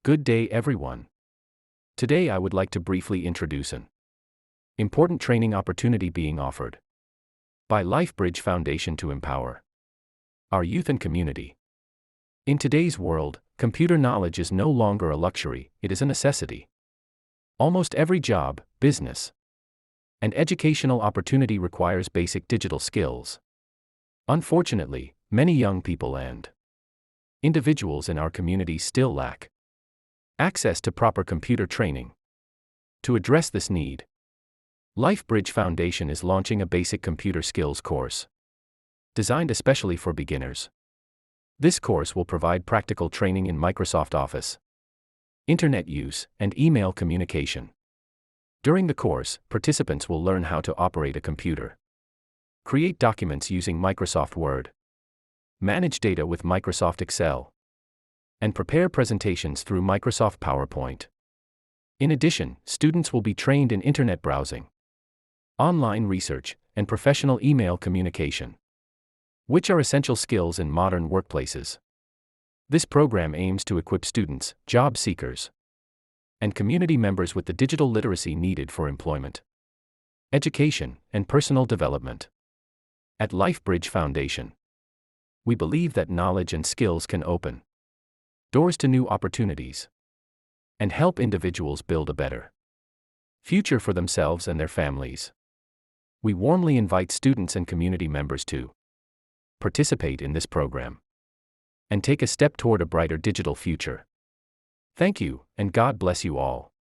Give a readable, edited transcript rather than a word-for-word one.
Good day, everyone. Today I would like to briefly introduce an important training opportunity being offered by LifeBridge Foundation to empower our youth and community. In today's world, computer knowledge is no longer a luxury, it is a necessity. Almost every job, business, and educational opportunity requires basic digital skills. Unfortunately, many young people and individuals in our community still lack access to proper computer training. To address this need, LifeBridge Foundation is launching a basic computer skills course designed especially for beginners. This course will provide practical training in Microsoft Office, internet use, and email communication. During the course, participants will learn how to operate a computer, create documents using Microsoft Word, manage data with Microsoft Excel, and prepare presentations through Microsoft PowerPoint. In addition, students will be trained in internet browsing, online research, and professional email communication, which are essential skills in modern workplaces. This program aims to equip students, job seekers, and community members with the digital literacy needed for employment, education, and personal development. At LifeBridge Foundation, we believe that knowledge and skills can open doors to new opportunities and help individuals build a better future for themselves and their families. We warmly invite students and community members to participate in this program and take a step toward a brighter digital future. Thank you, and God bless you all.